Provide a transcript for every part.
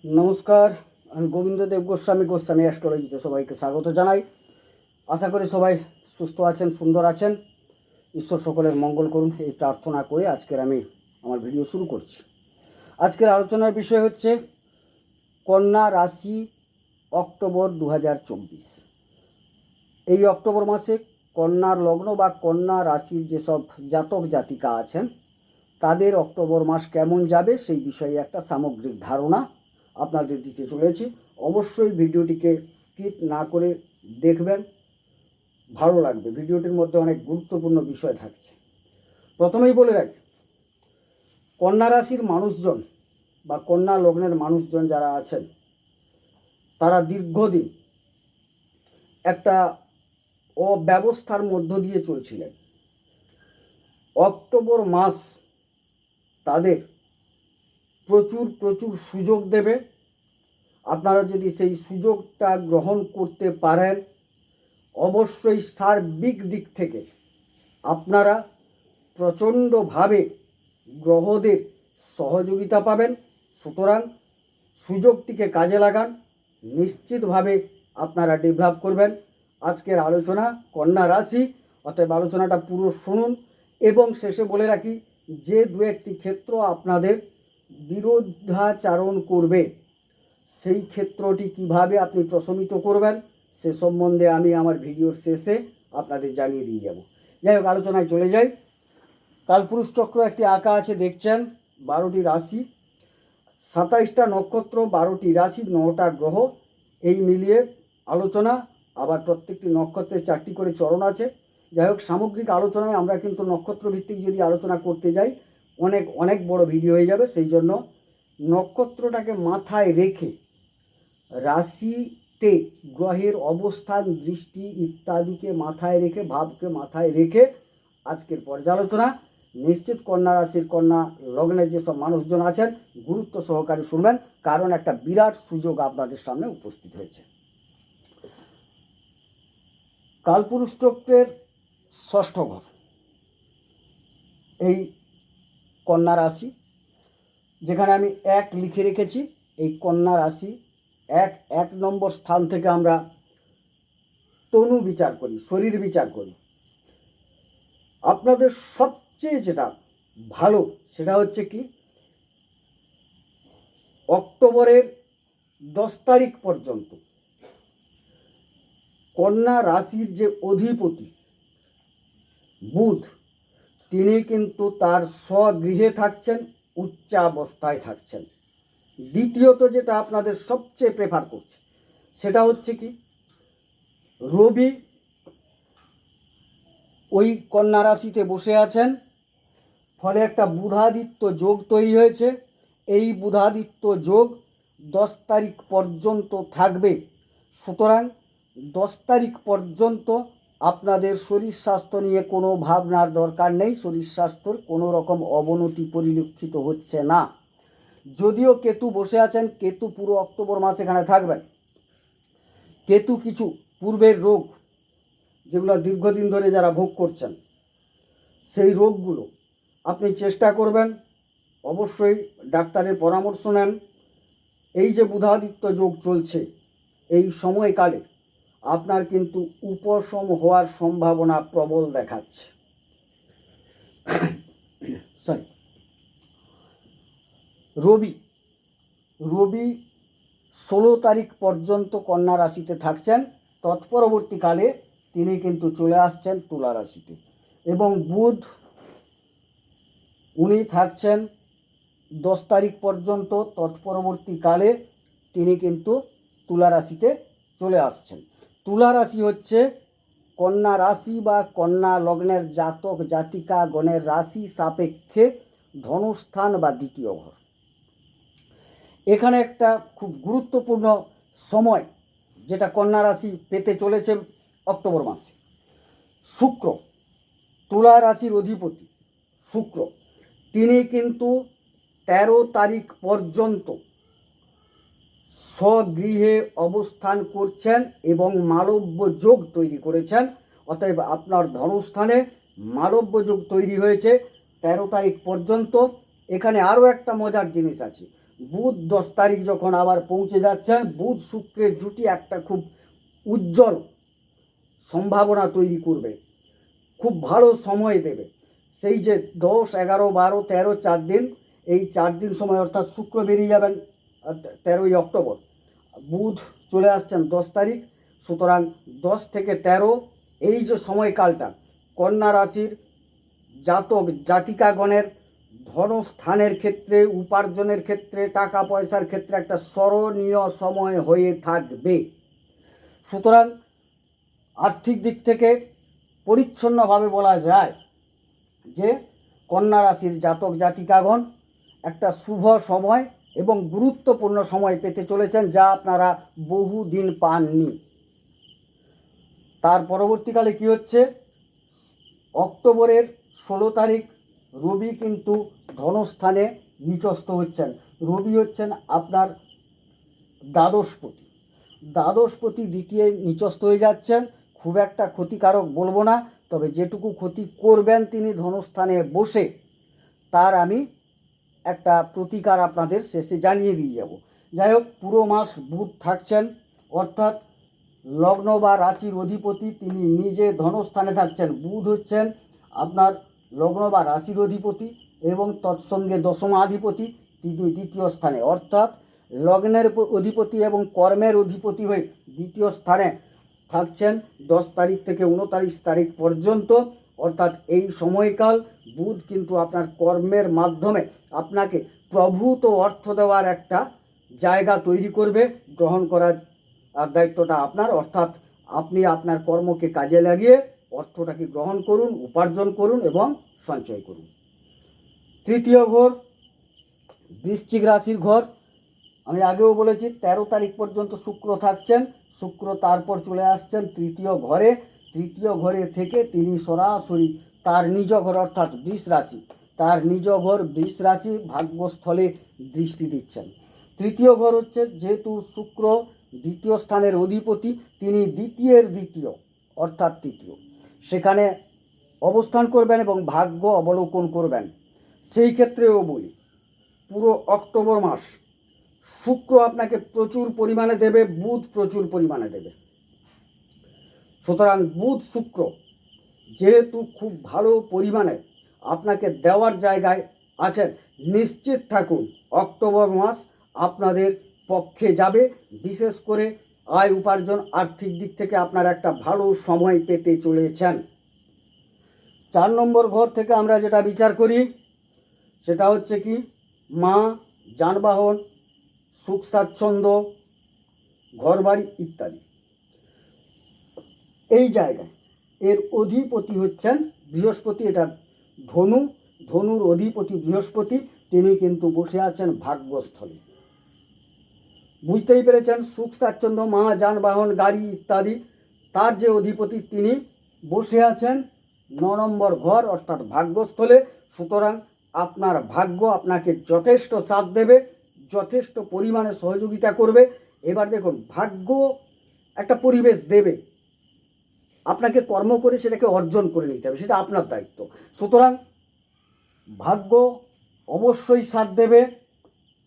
নমস্কার, আমি গোবিন্দদেব গোস্বামী অ্যাস্ট্রোলজিতে সবাইকে স্বাগত জানাই। আশা করি সবাই সুস্থ আছেন, সুন্দর আছেন। ঈশ্বর সকলের মঙ্গল করুন এই প্রার্থনা করে আজকের আমি আমার ভিডিও শুরু করছি। আজকের আলোচনার বিষয় হচ্ছে কন্যা রাশি অক্টোবর 2024। এই অক্টোবর মাসে কন্যার লগ্ন বা কন্যা রাশির যেসব জাতক জাতিকা আছেন তাদের অক্টোবর মাস কেমন যাবে সেই বিষয়ে একটা সামগ্রিক ধারণা আপনাদের দিতে চলেছি। অবশ্যই ভিডিওটিকে স্কিপ না করে দেখবেন, ভালো লাগবে। ভিডিওটির মধ্যে অনেক গুরুত্বপূর্ণ বিষয় থাকছে। প্রথমেই বলে রাখি, কন্যা রাশির মানুষজন বা কন্যা লগ্নের মানুষজন যারা আছেন তারা দীর্ঘদিন একটা অব্যবস্থার মধ্য দিয়ে চলছিলেন। অক্টোবর মাস তাদের প্রচুর প্রচুর সুযোগ দেবে। আপনারা যদি সেই সুযোগটা গ্রহণ করতে পারেন, অবশ্যই সার্বিক দিক থেকে আপনারা প্রচণ্ডভাবে গ্রহদের সহযোগিতা পাবেন। সুতরাং সুযোগটিকে কাজে লাগান, নিশ্চিতভাবে আপনারা ডেভেলপ করবেন। আজকের আলোচনা কন্যা রাশি, অতএব আলোচনাটা পুরো শুনুন। এবং শেষে বলে রাখি, যে দু একটি ক্ষেত্র আপনাদের বিরোধাচরণ করবে সেই ক্ষেত্রটি কিভাবে আপনি প্রশমিত করবেন সে সম্বন্ধে আমি আমার ভিডিওর শেষে আপনাদের জানিয়ে দিয়ে যাব। যাই হোক, আলোচনায় চলে যাই। কালপুরুষ চক্র একটি আঁকা আছে, দেখছেন 12টি রাশি, 27টা নক্ষত্র, 12টি রাশি, 9টা গ্রহ, এই মিলিয়ে আলোচনা। আবার প্রত্যেকটি নক্ষত্রের 4টি করে চরণ আছে। যাই হোক, সামগ্রিক আলোচনায় আমরা কিন্তু নক্ষত্র ভিত্তিক যদি আলোচনা করতে যাই অনেক অনেক বড় ভিডিও হয়ে যাবে। সেই জন্য নক্ষত্রটাকে মাথায় রেখে, রাশিতে গ্রহের অবস্থান, দৃষ্টি ইত্যাদিকে মাথায় রেখে, ভাবকে মাথায় রেখে আজকের পর্যালোচনা। নিশ্চিত কন্যা রাশির কন্যা লগ্নের যেসব মানুষজন আছেন গুরুত্ব সহকারে শুনবেন, কারণ একটা বিরাট সুযোগ আপনাদের সামনে উপস্থিত হয়েছে। কালপুরুষ চক্রের 6ষ্ঠ ঘর এই কন্যা রাশি, যেখানে আমি 1 লিখে রেখেছি। এই কন্যা রাশি 1 নম্বর স্থান থেকে আমরা তনু বিচার করি, শরীর বিচার করি। আপনাদের সবচেয়ে যেটা ভালো সেটা হচ্ছে কি, অক্টোবরের 10 তারিখ পর্যন্ত কন্যা রাশির যে অধিপতি বুধ, তিনি কিন্তু তার স্বগৃহে থাকছেন, উচ্চাবস্থায় থাকছেন। দ্বিতীয়ত যেটা আপনাদের সবচেয়ে প্রেফার করছে সেটা হচ্ছে কি, রবি ওই কন্যা রাশিতে বসে আছেন, ফলে একটা বুধাদিত্য যোগ তৈরি হয়েছে। এই বুধাদিত্য যোগ 10 তারিখ পর্যন্ত থাকবে। সুতরাং 10 তারিখ পর্যন্ত আপনাদের শরীর স্বাস্থ্য নিয়ে কোনো ভাবনার দরকার নেই। শরীর স্বাস্থ্যর কোনো রকম অবনতি পরিলক্ষিত হচ্ছে না। যদিও কেতু বসে আছেন, কেতু পুরো অক্টোবর মাস এখানে থাকবেন। কেতু কিছু পূর্বের রোগ, যেগুলো দীর্ঘদিন ধরে যারা ভোগ করছেন, সেই রোগগুলো আপনি চেষ্টা করবেন, অবশ্যই ডাক্তারের পরামর্শ নেন। এই যে বুধাদিত্য যোগ চলছে, এই সময়কালে আপনার কিন্তু উপশম হওয়ার সম্ভাবনা প্রবল দেখাচ্ছে। রবি 16 তারিখ পর্যন্ত কন্যা রাশিতে থাকছেন। তৎপরবর্তীকালে তিনি কিন্তু চলে আসছেন তুলা রাশিতে। এবং বুধ, উনি থাকছেন 10 তারিখ পর্যন্ত। তৎপরবর্তীকালে তিনি কিন্তু তুলা রাশিতে চলে আসছেন। তুলা রাশি হচ্ছে কন্যা রাশি বা কন্যা লগ্নের জাতক জাতিকা গণের রাশি সাপেক্ষে ধনস্থান বা দ্বিতীয় ঘর। এখানে একটা খুব গুরুত্বপূর্ণ সময় যেটা কন্যা রাশি পেতে চলেছে অক্টোবর মাসে, শুক্র, তুলা রাশির অধিপতি শুক্র, তিনি কিন্তু 13 তারিখ পর্যন্ত স্বগৃহে অবস্থান করছেন এবং মালব্য যোগ তৈরি করেছেন। অতএব আপনার ধনস্থানে মালব্য যোগ তৈরি হয়েছে 13 তারিখ পর্যন্ত। এখানে আরও একটা মজার জিনিস আছে, বুধ 10 তারিখ যখন আবার পৌঁছে যাচ্ছেন, বুধ শুক্রের জুটি একটা খুব উজ্জ্বল সম্ভাবনা তৈরি করবে, খুব ভালো সময় দেবে। সেই যে 10, 11, 12, 13, 4 দিন, এই 4 দিন সময় অর্থাৎ শুক্র বেরিয়ে যাবেন 13ই অক্টোবর, বুধ চলে আসছেন 10 তারিখ। সুতরাং 10 থেকে 13 এই যে সময়কালটা কন্যা রাশির জাতক জাতিকাগণের ধনস্থানের ক্ষেত্রে, উপার্জনের ক্ষেত্রে, টাকা পয়সার ক্ষেত্রে একটা স্মরণীয় সময় হয়ে থাকবে। সুতরাং আর্থিক দিক থেকে পরিচ্ছন্নভাবে বলা যায় যে কন্যা রাশির জাতক জাতিকাগণ একটা শুভ সময় এবং গুরুত্বপূর্ণ সময় পেতে চলেছেন, যা আপনারা বহুদিন পাননি। তার পরবর্তীকালে কি হচ্ছে, অক্টোবরের 16 তারিখ রবি কিন্তু ধনস্থানে নিচস্থ হচ্ছেন। রবি হচ্ছেন আপনার দ্বাদশপতি। দ্বাদশপতি দ্বিতীয় নিচস্থ হয়ে যাচ্ছেন। খুব একটা ক্ষতিকারক বলবো না, তবে যেটুকু ক্ষতি করবেন তিনি ধনস্থানে বসে, তার আমি একটা প্রতিকার আপনাদের শেষে জানিয়ে দিয়ে যাব। যাই হোক, পুরো মাস বুধ থাকছেন, অর্থাৎ লগ্ন বা রাশির অধিপতি তিনি নিজে ধনস্থানে থাকছেন। বুধ হচ্ছেন আপনার লগ্ন বা রাশির অধিপতি এবং তৎসঙ্গে দশমাধিপতি দ্বিতীয় স্থানে, অর্থাৎ লগ্নের অধিপতি এবং কর্মের অধিপতি হয়ে দ্বিতীয় স্থানে থাকছেন 10 তারিখ থেকে 29 তারিখ পর্যন্ত। অর্থাৎ এই সময়কাল বুধ কিন্তু আপনার কর্মের মাধ্যমে আপনাকে প্রভূত অর্থ দেওয়ার একটা জায়গা তৈরি করবে। গ্রহণ করার দায়িত্বটা আপনার, অর্থাৎ আপনি আপনার কর্মকে কাজে লাগিয়ে অর্থটাকে গ্রহণ করুন, উপার্জন করুন এবং সঞ্চয় করুন। তৃতীয় ঘর বৃশ্চিক রাশির ঘর। আমি আগেও বলেছি 13 তারিখ পর্যন্ত শুক্র থাকছেন। শুক্র তারপর চলে আসছেন তৃতীয় ঘরে। তৃতীয় ঘরে থেকে তিনি সরাসরি তার নিজ ঘর অর্থাৎ বৃষ রাশি, তার নিজ ঘর বৃষ রাশি ভাগ্যস্থলে দৃষ্টি দিচ্ছেন। তৃতীয় ঘর হচ্ছে, যেহেতু শুক্র দ্বিতীয় স্থানের অধিপতি, তিনি দ্বিতীয় অর্থাৎ তৃতীয়, সেখানে অবস্থান করবেন এবং ভাগ্য অবলোকন করবেন। সেই ক্ষেত্রেও বলি, পুরো অক্টোবর মাস শুক্র আপনাকে প্রচুর পরিমাণে দেবে, বুধ প্রচুর পরিমাণে দেবে। সুতরাং বুধ শুক্র যেহেতু খুব ভালো পরিমাণে আপনাকে দেওয়ার জায়গায় আছেন, নিশ্চিত থাকুন অক্টোবর মাস আপনাদের পক্ষে যাবে। বিশেষ করে আয় উপার্জন, আর্থিক দিক থেকে আপনারা একটা ভালো সময় পেতে চলেছেন। 4 নম্বর ঘর থেকে আমরা যেটা বিচার করি সেটা হচ্ছে কি, মা, যানবাহন, সুখ স্বাচ্ছন্দ্য, ঘরবাড়ি ইত্যাদি। এই জায়গায় এর অধিপতি হচ্ছেন বৃহস্পতি। এটা ধনুর অধিপতি বৃহস্পতি, তিনি কিন্তু বসে আছেন ভাগ্যস্থলে। বুঝতেই পেরেছেন, সুখ স্বাচ্ছন্দ্য, মা, যানবাহন, গাড়ি ইত্যাদি, তার যে অধিপতি তিনি বসে আছেন 9 নম্বর ঘর অর্থাৎ ভাগ্যস্থলে। সুতরাং আপনার ভাগ্য আপনাকে যথেষ্ট সাথ দেবে, যথেষ্ট পরিমাণে সহযোগিতা করবে। এবার দেখুন, ভাগ্য একটা পরিবেশ দেবে, আপনাকে কর্ম করে সেটাকে অর্জন করে নিতে হবে, সেটা আপনার দায়িত্ব। সুতরাং ভাগ্য অবশ্যই সাথ দেবে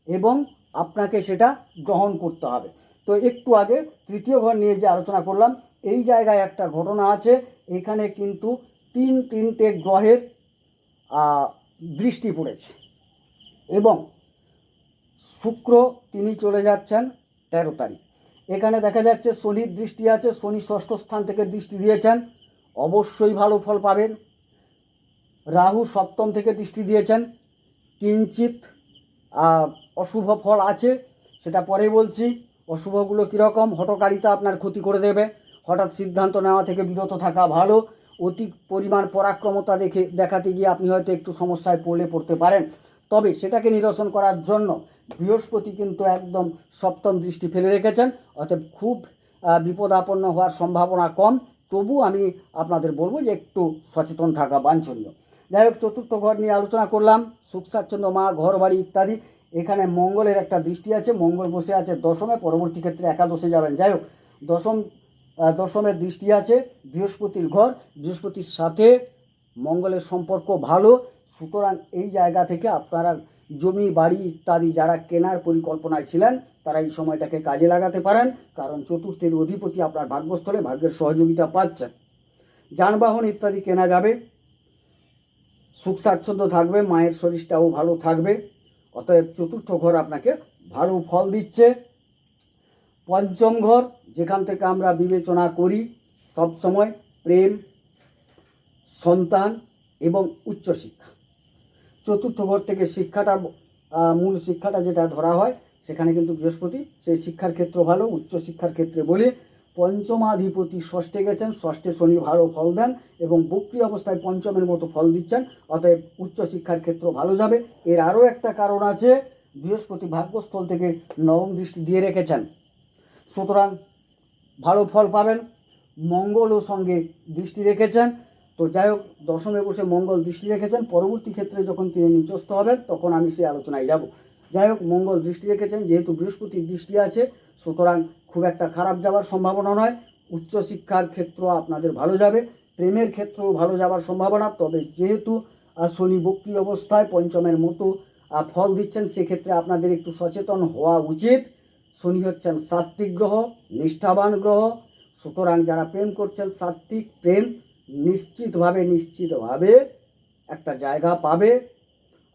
এবং আপনাকে সেটা গ্রহণ করতে হবে। তো একটু আগে তৃতীয় ঘর নিয়ে যে আলোচনা করলাম, এই জায়গায় একটা ঘটনা আছে। এখানে কিন্তু তিনটে গ্রহের দৃষ্টি পড়েছে এবং শুক্র তিনি চলে যাচ্ছেন 13 তারিখ। এখানে দেখা যাচ্ছে শনির দৃষ্টি আছে, শনি ষষ্ঠ স্থান থেকে দৃষ্টি দিয়েছেন, অবশ্যই ভালো ফল পাবেন। রাহু সপ্তম থেকে দৃষ্টি দিয়েছেন, কিঞ্চিত অশুভ ফল আছে, সেটা পরে বলছি। অশুভগুলো কীরকম, হঠকারিতা আপনার ক্ষতি করে দেবে, হঠাৎ সিদ্ধান্ত নেওয়া থেকে বিরত থাকা ভালো। অতি পরিমাণ পরাক্রমতা দেখাতে গিয়ে আপনি হয়তো একটু সমস্যায় পড়তে পারেন, তবে সেটাকে নিরসন করার জন্য বৃহস্পতি কিন্তু একদম সপ্তম দৃষ্টি ফেলে রেখেছেন, অতএব খুব বিপদাপন্ন হওয়ার সম্ভাবনা কম। তবু আমি আপনাদের বলবো যে একটু সচেতন থাকা বাঞ্ছনীয়। যাই হোক, চতুর্থ ঘর নিয়ে আলোচনা করলাম, সুখ স্বাচ্ছন্দ্য, মা, ঘর বাড়ি ইত্যাদি। এখানে মঙ্গলের একটা দৃষ্টি আছে, মঙ্গল বসে আছে দশমে, পরবর্তী ক্ষেত্রে একাদশে যাবেন। যাই হোক, দশমের দৃষ্টি আছে বৃহস্পতির ঘর, বৃহস্পতির সাথে মঙ্গলের সম্পর্ক ভালো। সুতরাং এই জায়গা থেকে আপনারা জমি বাড়ি ইত্যাদি যারা কেনার পরিকল্পনায় ছিলেন তারা এই সময়টাকে কাজে লাগাতে পারেন, কারণ চতুর্থের অধিপতি আপনার ভাগ্যস্থলে ভাগ্যের সহযোগিতা পাচ্ছেন। যানবাহন ইত্যাদি কেনা যাবে, সুখ স্বাচ্ছন্দ্য থাকবে, মায়ের শরীরটাও ভালো থাকবে। অতএব চতুর্থ ঘর আপনাকে ভালো ফল দিচ্ছে। পঞ্চম ঘর, যেখান থেকে আমরা বিবেচনা করি সবসময় প্রেম, সন্তান এবং উচ্চশিক্ষা। চতুর্থ ঘর থেকে শিক্ষাটা, মূল শিক্ষাটা যেটা ধরা হয়, সেখানে কিন্তু বৃহস্পতি সেই শিক্ষার ক্ষেত্র ভালো, উচ্চশিক্ষার ক্ষেত্রে বলি। পঞ্চমাধিপতি ষষ্ঠে গেছেন, ষষ্ঠে শনি ভালো ফল দেন এবং বক্রী অবস্থায় পঞ্চমের মতো ফল দিচ্ছেন, অতএব উচ্চশিক্ষার ক্ষেত্র ভালো যাবে। এর আরও একটা কারণ আছে, বৃহস্পতি ভাগ্যস্থল থেকে নবম দৃষ্টি দিয়ে রেখেছেন, সুতরাং ভালো ফল পাবেন। মঙ্গলও সঙ্গে দৃষ্টি রেখেছেন, তো যাই হোক দশমে বসে মঙ্গল দৃষ্টি রেখেছেন, পরবর্তী ক্ষেত্রে যখন তিনি নিচস্থ হবেন তখন আমি সেই আলোচনায় যাব। যাই হোক মঙ্গল দৃষ্টি রেখেছেন, যেহেতু বৃহস্পতির দৃষ্টি আছে সুতরাং খুব একটা খারাপ যাওয়ার সম্ভাবনা নয়। উচ্চশিক্ষার ক্ষেত্র আপনাদের ভালো যাবে, প্রেমের ক্ষেত্রেও ভালো যাওয়ার সম্ভাবনা। তবে যেহেতু শনি বক্রী অবস্থায় পঞ্চমের মতো ফল দিচ্ছেন, সেক্ষেত্রে আপনাদের একটু সচেতন হওয়া উচিত। শনি হচ্ছেন সাত্ত্বিক গ্রহ, নিষ্ঠাবান গ্রহ, সুতরাং যারা প্রেম করছেন সাত্ত্বিক প্রেম নিশ্চিতভাবে একটা জায়গা পাবে।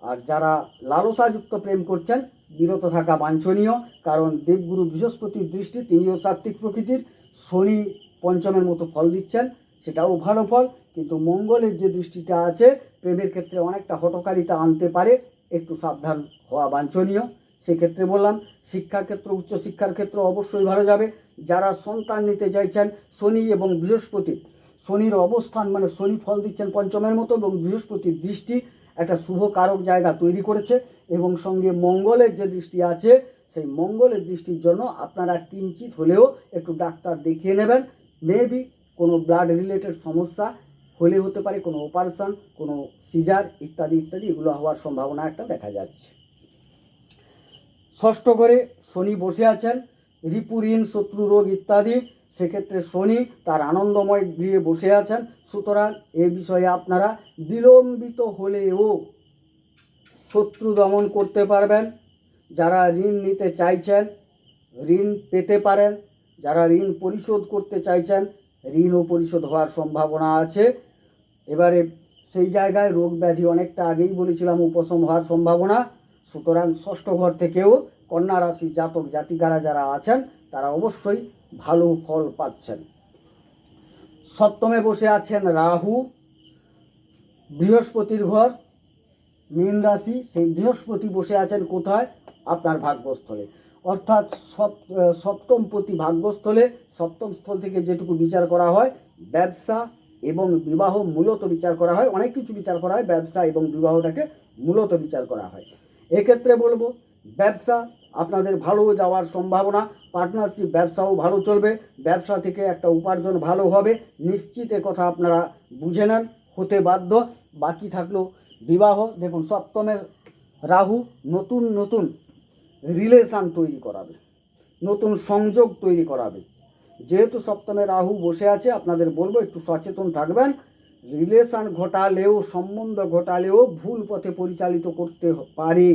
আর যারা লালসাযুক্ত প্রেম করছেন বিরত থাকা বাঞ্ছনীয়, কারণ দেবগুরু বৃহস্পতির দৃষ্টি, তিনিও সাত্ত্বিক প্রকৃতির, শনি পঞ্চমের মতো ফল দিচ্ছেন, সেটাও ভালো ফল। কিন্তু মঙ্গলের যে দৃষ্টিটা আছে প্রেমের ক্ষেত্রে অনেকটা হঠকারিতা আনতে পারে, একটু সাবধান হওয়া বাঞ্ছনীয়। সেক্ষেত্রে বললাম শিক্ষার ক্ষেত্র, উচ্চশিক্ষার ক্ষেত্র অবশ্যই ভালো যাবে। যারা সন্তান নিতে চাইছেন, শনি এবং বৃহস্পতি, শনির অবস্থান মানে শনি ফল দিচ্ছেন পঞ্চমের মতো এবং বৃহস্পতির দৃষ্টি একটা শুভ কারক জায়গা তৈরি করেছে, এবং সঙ্গে মঙ্গলের যে দৃষ্টি আছে সেই মঙ্গলের দৃষ্টির জন্য আপনারা কিঞ্চিত হলেও একটু ডাক্তার দেখিয়ে নেবেন। মেবি কোনো ব্লাড রিলেটেড সমস্যা হলে হতে পারে, কোনো অপারেশন, কোনো সিজার ইত্যাদি ইত্যাদি, এগুলো হওয়ার সম্ভাবনা একটা দেখা যাচ্ছে। ষষ্ঠ ঘরে শনি বসে আছেন, রিপু ঋণ শত্রু রোগ ইত্যাদি, সেক্ষেত্রে শনি তার আনন্দময় গৃহে বসে আছেন, সুতরাং এ বিষয়ে আপনারা বিলম্বিত হলেও শত্রু দমন করতে পারবেন। যারা ঋণ নিতে চাইছেন ঋণ পেতে পারেন, যারা ঋণ পরিশোধ করতে চাইছেন ঋণও পরিশোধ হওয়ার সম্ভাবনা আছে। এবারে সেই জায়গায় রোগ ব্যাধি অনেকটা আগেই বলেছিলাম উপশম হওয়ার সম্ভাবনা, সুতরাং ষষ্ঠ ঘর থেকেও কন্যা রাশির জাতক জাতিকারা যারা আছেন তারা অবশ্যই ভালো ফল পাচ্ছেন। সপ্তমে বসে আছেন রাহু, বৃহস্পতির ঘর মীন রাশি, সেই বৃহস্পতি বসে আছেন কোথায়? আপনার ভাগ্যস্থলে, অর্থাৎ সপ্তমপতি ভাগ্যস্থলে। সপ্তম স্থল থেকে যেটুকু বিচার করা হয় ব্যবসা এবং বিবাহ মূলত বিচার করা হয়, অনেক কিছু বিচার করা হয়, ব্যবসা এবং বিবাহটাকে মূলত বিচার করা হয়। এক্ষেত্রে বলবো ব্যবসা আপনাদের ভালো যাওয়ার সম্ভাবনা, পার্টনারশিপ ব্যবসাও ভালো চলবে, ব্যবসা থেকে একটা উপার্জন ভালো হবে, নিশ্চিত কথা আপনারা বুঝে নেন, হতে বাধ্য। বাকি থাকলো বিবাহ। দেখুন সপ্তমে রাহু নতুন নতুন রিলেশান তৈরি করাবে, নতুন সংযোগ তৈরি করাবে। যেহেতু সপ্তমে রাহু বসে আছে আপনাদের বলবো একটু সচেতন থাকবেন। রিলেশান ঘটালেও, সম্বন্ধ ঘটালেও ভুল পথে পরিচালিত করতে পারে।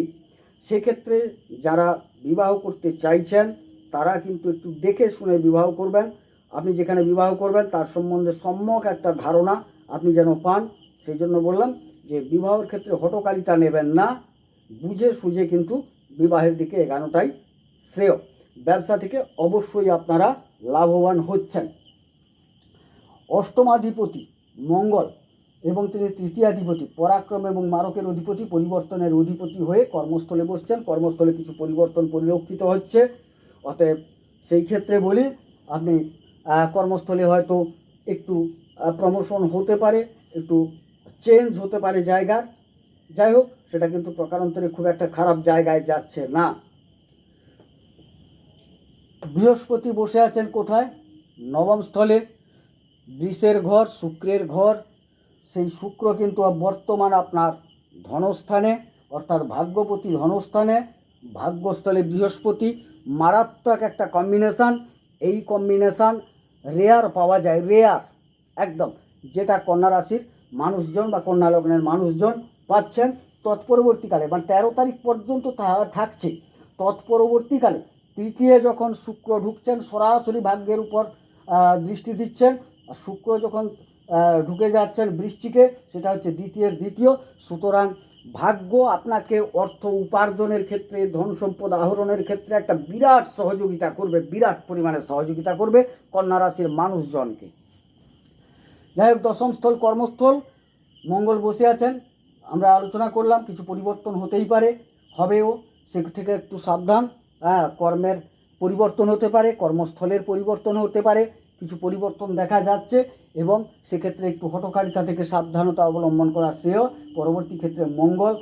সেক্ষেত্রে যারা বিবাহ করতে চাইছেন তারা কিন্তু একটু দেখে শুনে বিবাহ করবেন। আপনি যেখানে বিবাহ করবেন তার সম্বন্ধে সম্যক একটা ধারণা আপনি যেন পান। সেই জন্য বললাম যে বিবাহের ক্ষেত্রে হঠকারিতা নেবেন না, বুঝে সুঝে কিন্তু বিবাহের দিকে এগানোটাই শ্রেয়। ব্যবসা থেকে অবশ্যই আপনারা লাভবান হচ্ছেন। অষ্টমাধিপতি মঙ্গল এবং তিনি তৃতীয়াধিপতি, পরাক্রম এবং মারকের অধিপতি, পরিবর্তনের অধিপতি হয়ে কর্মস্থলে বসছেন। কর্মস্থলে কিছু পরিবর্তন পরিলক্ষিত হচ্ছে, অতএব সেই ক্ষেত্রে বলি আপনি কর্মস্থলে হয়তো একটু প্রমোশন হতে পারে, একটু চেঞ্জ হতে পারে জায়গার। যাই হোক সেটা কিন্তু প্রকারান্তরে খুব একটা খারাপ জায়গায় যাচ্ছে না। বৃহস্পতি বসে আছেন কোথায়? নবম স্থলে, বৃষের ঘর, শুক্রের ঘর। সেই শুক্র কিন্তু বর্তমান আপনার ধনস্থানে, অর্থাৎ ভাগ্যপতি ধনস্থানে, ভাগ্যস্থলে বৃহস্পতি, মারাত্মক একটা কম্বিনেশান। এই কম্বিনেশান রেয়ার পাওয়া যায়, রেয়ার একদম, যেটা কন্যা রাশির মানুষজন বা কন্যা লগ্নের মানুষজন পাচ্ছেন। তৎপরবর্তীকালে মানে 13 তারিখ পর্যন্ত থাকছে। তৎপরবর্তীকালে তৃতীয় যখন শুক্র ঢুকছেন, সরাসরি ভাগ্যের উপর দৃষ্টি দিচ্ছেন। আর শুক্র যখন ঢুকে যাচ্ছেন বৃশ্চিকে, সেটা হচ্ছে দ্বিতীয়। সুতরাং ভাগ্য আপনাকে অর্থ উপার্জনের ক্ষেত্রে, ধন সম্পদ আহরণের ক্ষেত্রে একটা বিরাট সহযোগিতা করবে, বিরাট পরিমাণে সহযোগিতা করবে কন্যা রাশির মানুষজনকে। যাই হোক, দশম স্থল কর্মস্থল মঙ্গল বসে আছেন, আমরা আলোচনা করলাম কিছু পরিবর্তন হতেই পারে, হবেও, সে থেকে একটু সাবধান। কর্মের পরিবর্তন হতে পারে, কর্মস্থলের পরিবর্তন হতে পারে, কিছু পরিবর্তন দেখা যাচ্ছে, এবং সেক্ষেত্রে একটু হঠকারিতা থেকে সাবধানতা অবলম্বন করা শ্রেয়। পরবর্তী ক্ষেত্রে মঙ্গল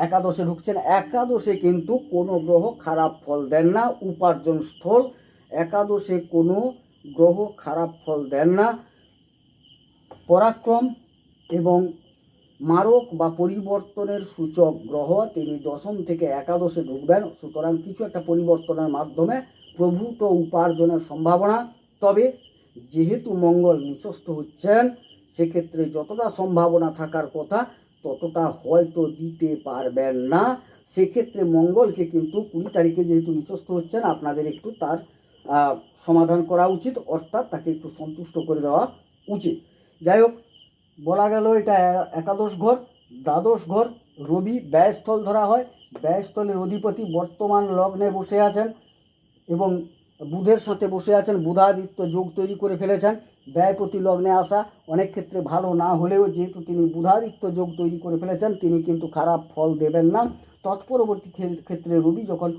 একাদশে ঢুকছেন। একাদশে কিন্তু কোনো গ্রহ খারাপ ফল দেন না, উপার্জন স্থল। একাদশে কোনো গ্রহ খারাপ ফল দেন না। পরাক্রম এবং মারক বা পরিবর্তনের সূচক গ্রহ, তিনি দশম থেকে একাদশে ঢুকবেন। সুতরাং কিছু একটা পরিবর্তনের মাধ্যমে প্রভূত উপার্জনের সম্ভাবনা। তবে যেহেতু মঙ্গল নিচস্থ হচ্ছেন, সেক্ষেত্রে যতটা সম্ভাবনা থাকার কথা ততটা হয়তো দিতে পারবেন না। সেক্ষেত্রে মঙ্গলকে কিন্তু 20 তারিখে যেহেতু নিচস্থ হচ্ছেন, আপনাদের একটু তার সমাধান করা উচিত, অর্থাৎ তাকে একটু সন্তুষ্ট করে দেওয়া উচিত। যাই হোক, বলা গেল এটা একাদশ ঘর। দ্বাদশ ঘর রবি ব্যয়স্থল ধরা হয়। ব্যয়স্থলের অধিপতি বর্তমান লগ্নে বসে আছেন এবং বুধের সাথে বসে আছেন, বুধাদিত্য যোগ তৈরি করে ফেলেছেন। ব্যয়পতি লগ্নে আসা অনেক ক্ষেত্রে ভালো না হলেও, যেহেতু তিনি বুধাদিত্য যোগ তৈরি করে ফেলেছেন, তিনি কিন্তু খারাপ ফল দেবেন না। তৎপরবর্তী ক্ষেত্রে রবি যখন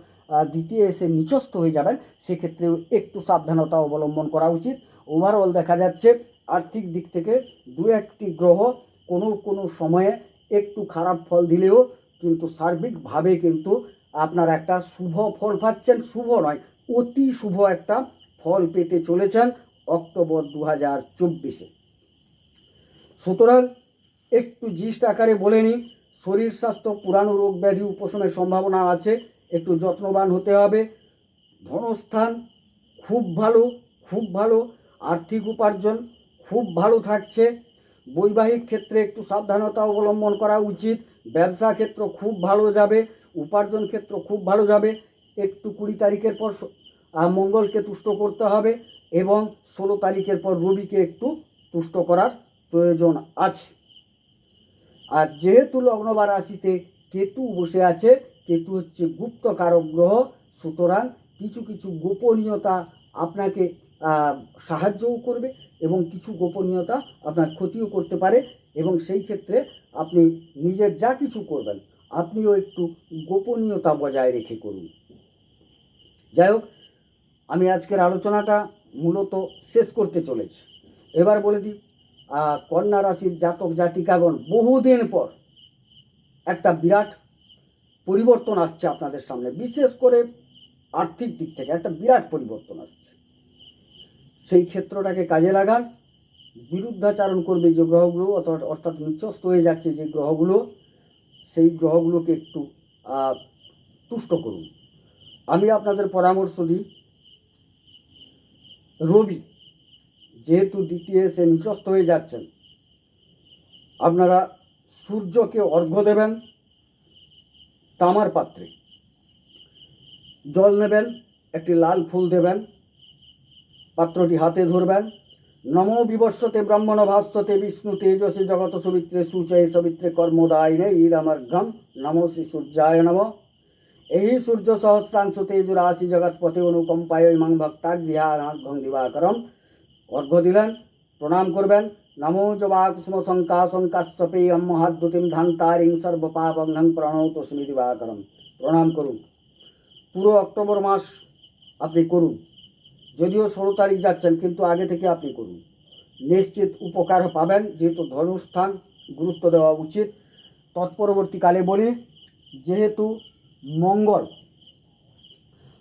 দ্বিতীয় এসে নিচস্থ হয়ে যাবেন, সেক্ষেত্রেও একটু সাবধানতা অবলম্বন করা উচিত। ওভারঅল দেখা যাচ্ছে আর্থিক দিক থেকে দু একটি গ্রহ কোনো সময়ে একটু খারাপ ফল দিলেও কিন্তু সার্বিকভাবে কিন্তু আপনার একটা শুভ ফল পাচ্ছেন। শুভ নয়, অতি শুভ একটা ফল পেতে চলেছেন অক্টোবর 2024-এ। সুতরাং একটু জিস্ট আকারে বলে নিই, শরীর স্বাস্থ্য, পুরানো রোগ ব্যাধি উপশমের সম্ভাবনা আছে, একটু যত্নবান হতে হবে। ধনস্থান খুব ভালো, আর্থিক উপার্জন খুব ভালো থাকছে। বৈবাহিক ক্ষেত্রে একটু সাবধানতা অবলম্বন করা উচিত। ব্যবসা ক্ষেত্র খুব ভালো যাবে, উপার্জন ক্ষেত্র খুব ভালো যাবে। একটু 20 তারিখের পর মঙ্গলকে তুষ্ট করতে হবে, এবং 16 তারিখের পর রবিকে একটু তুষ্ট করার প্রয়োজন আছে। আর যেহেতু লগ্ন বা রাশিতে কেতু বসে আছে, কেতু হচ্ছে গুপ্ত কারক গ্রহ, সুতরাং কিছু গোপনীয়তা আপনাকে সাহায্যও করবে এবং কিছু গোপনীয়তা আপনার ক্ষতিও করতে পারে, এবং সেই ক্ষেত্রে আপনি নিজের যা কিছু করবেন আপনিও একটু গোপনীয়তা বজায় রেখে করুন। যাই হোক, আমি আজকের আলোচনাটা মূলত শেষ করতে চলেছি। এবার বলে দিই, কন্যা রাশির জাতক জাতিকাগণ বহুদিন পর একটা বিরাট পরিবর্তন আসছে আপনাদের সামনে, বিশেষ করে আর্থিক দিক থেকে একটা বিরাট পরিবর্তন আসছে। সেই ক্ষেত্রটাকে কাজে লাগান। বিরুদ্ধাচারণ করবে যে গ্রহগুলো, অর্থাৎ নিচস্থ হয়ে যাচ্ছে যে গ্রহগুলো, সেই গ্রহগুলোকে একটু তুষ্ট করুন। আমি আপনাদের পরামর্শ দিই, রবি যেহেতু দ্বিতীয় এসে নিচস্থ হয়ে যাচ্ছেন, আপনারা সূর্যকে অর্ঘ্য দেবেন। তামার পাত্রে জল নেবেন, একটি লাল ফুল দেবেন, পাত্রটি হাতে ধরবেন। নমো বিবস্বতে ব্রহ্মণ ভাস্বতে বিষ্ণু তেজসে জগত সবিত্রে সূচয়ে সবিত্রে কর্মদায়িনে ঈদমর্ঘম নমো শ্রী সূর্যায় নম। এই সূর্য সহস্রাংশ তেজ রাশি জগৎ পথে অনুকম্পায় ইমাং ভক্তাগৃহানার্ঘং দিবাকরম। অর্ঘ্য দিলেন, প্রণাম করবেন। নমো জবা কুসুম শঙ্কাশঙ্কাশ্যপে মহাদ্যুতিম ধান্তারিং সর্বপাপং প্রণতস্মি দিবাকরম। প্রণাম করুন। পুরো অক্টোবর মাস আপনি করুন, যদিও 16 তারিখ যাচ্ছেন, কিন্তু আগে থেকে আপনি করুন, নিশ্চিত উপকার পাবেন। যেহেতু ধনুস্থান গুরুত্ব দেওয়া উচিত। তৎপরবর্তীকালে বলি, যেহেতু মঙ্গল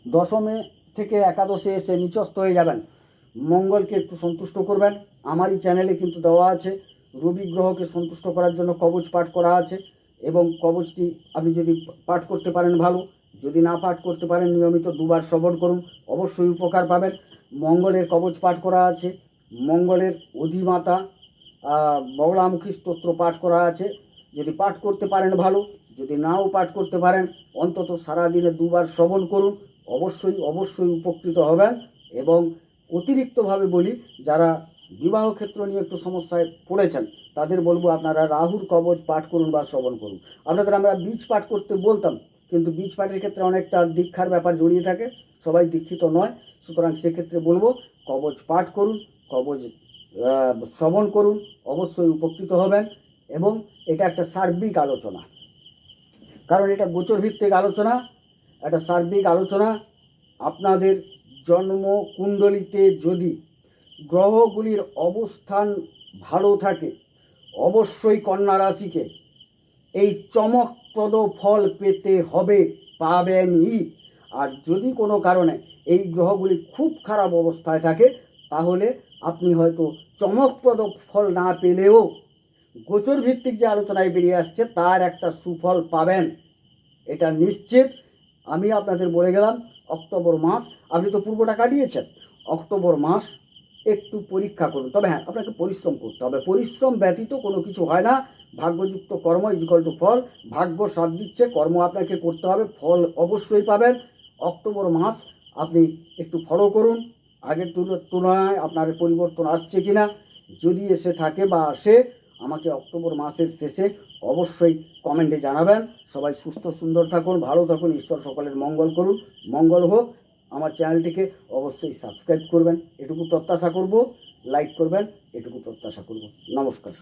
দশমে থেকে একাদশে এসে নিচস্থ হয়ে যাবেন, মঙ্গলকে একটু সন্তুষ্ট করবেন। আমারই চ্যানেলে কিন্তু দেওয়া আছে, রবি গ্রহকে সন্তুষ্ট করার জন্য কবচ পাঠ করা আছে, এবং কবচটি আপনি যদি পাঠ করতে পারেন ভালো, যদি না পাঠ করতে পারেন নিয়মিত 2 বার শ্রবণ করুন, অবশ্যই উপকার পাবেন। মঙ্গলের কবচ পাঠ করা আছে, মঙ্গলের অধিমাতা বগলামুখী স্তোত্র পাঠ করা আছে, যদি পাঠ করতে পারেন ভালো, যদি নাও পাঠ করতে পারেন অন্তত সারাদিনে 2 বার শ্রবণ করুন, অবশ্যই উপকৃত হবেন। এবং অতিরিক্তভাবে বলি, যারা বিবাহ ক্ষেত্র নিয়ে একটু সমস্যায় পড়েছেন তাদের বলবো আপনারা রাহুর কবচ পাঠ করুন বা শ্রবণ করুন। আপনাদের আমরা বীজ পাঠ করতে বলতাম, কিন্তু বীজ পাঠের ক্ষেত্রে অনেকটা দীক্ষার ব্যাপার জড়িয়ে থাকে, সবাই দীক্ষিত নয়, সুতরাং সেক্ষেত্রে বলবো কবচ পাঠ করুন, কবচ শ্রবণ করুন, অবশ্যই উপকৃত হবেন। এবং এটা একটা সার্বিক আলোচনা, কারণ এটা গোচর ভিত্তিক আলোচনা, একটা সার্বিক আলোচনা। আপনাদের জন্ম কুণ্ডলিতে যদি গ্রহগুলির অবস্থান ভালো থাকে অবশ্যই কন্যা রাশিকে এই চমকপ্রদ ফল পেতে হবে, পাবেনই। আর যদি কোনো কারণে এই গ্রহগুলি খুব খারাপ অবস্থায় থাকে তাহলে আপনি হয়তো চমকপ্রদ ফল না পেলেও গোচর ভিত্তিক যে আলোচনায় বেরিয়ে আসছে তার একটা সুফল পাবেন, এটা নিশ্চিত। আমি আপনাদের বলে গেলাম অক্টোবর মাস, আপনি তো পূর্বটা কাটিয়েছেন, অক্টোবর মাস একটু পরীক্ষা করুন। তবে হ্যাঁ, আপনাকে পরিশ্রম করতে হবে, পরিশ্রম ব্যতীত কোনো কিছু হয় না। ভাগ্যযুক্ত কর্ম ইজিক্যাল টু ফল, ভাগ্য সাথ দিচ্ছে, কর্ম আপনাকে করতে হবে, ফল অবশ্যই পাবেন। অক্টোবর মাস আপনি একটু ফলো করুন, আগের তুলনায় আপনার পরিবর্তন আসছে কিনা, যদি এসে থাকে বা আসে আমাকে অক্টোবর মাসের শেষে অবশ্যই কমেন্টে জানাবেন। সবাই সুস্থ সুন্দর থাকুন, ভালো থাকুন, ঈশ্বর সকলের মঙ্গল করুন, মঙ্গল হোক। আমার চ্যানেলটিকে অবশ্যই সাবস্ক্রাইব করবেন এটুকু প্রত্যাশা করব, লাইক করবেন এটুকু প্রত্যাশা করব। নমস্কার।